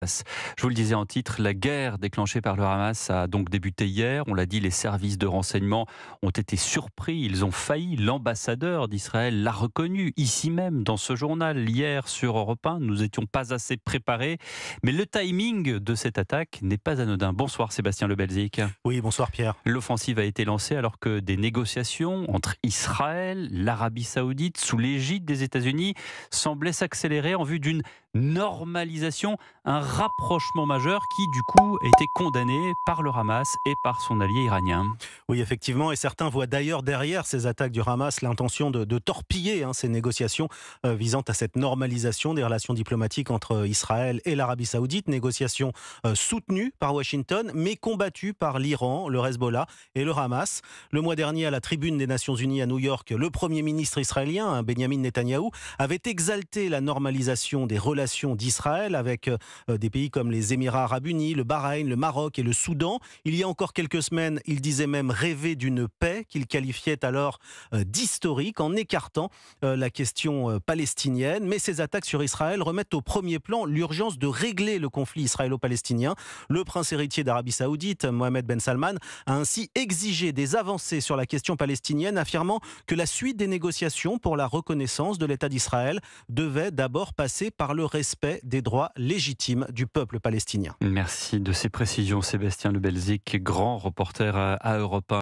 Je vous le disais en titre, la guerre déclenchée par le Hamas a donc débuté hier. On l'a dit, les services de renseignement ont été surpris, ils ont failli. L'ambassadeur d'Israël l'a reconnu ici même dans ce journal hier sur Europe 1. Nous n'étions pas assez préparés, mais le timing de cette attaque n'est pas anodin. Bonsoir Sébastien Lebelzik. Oui, bonsoir Pierre. L'offensive a été lancée alors que des négociations entre Israël, l'Arabie Saoudite, sous l'égide des États-Unis, semblaient s'accélérer en vue d'une normalisation, un rapprochement majeur qui, du coup, a été condamné par le Hamas et par son allié iranien. Oui, effectivement, et certains voient d'ailleurs derrière ces attaques du Hamas l'intention de torpiller ces négociations visant à cette normalisation des relations diplomatiques entre Israël et l'Arabie Saoudite, négociations soutenues par Washington, mais combattues par l'Iran, le Hezbollah et le Hamas. Le mois dernier, à la tribune des Nations Unies à New York, le Premier ministre israélien, Benjamin Netanyahou, avait exalté la normalisation des relations d'Israël avec des pays comme les Émirats arabes unis, le Bahreïn, le Maroc et le Soudan. Il y a encore quelques semaines, il disait même rêver d'une paix qu'il qualifiait alors d'historique en écartant la question palestinienne. Mais ces attaques sur Israël remettent au premier plan l'urgence de régler le conflit israélo-palestinien. Le prince héritier d'Arabie Saoudite, Mohamed Ben Salman, a ainsi exigé des avancées sur la question palestinienne, affirmant que la suite des négociations pour la reconnaissance de l'État d'Israël devait d'abord passer par le respect des droits légitimes du peuple palestinien. Merci de ces précisions, Sébastien Lebelzik, grand reporter à Europe 1.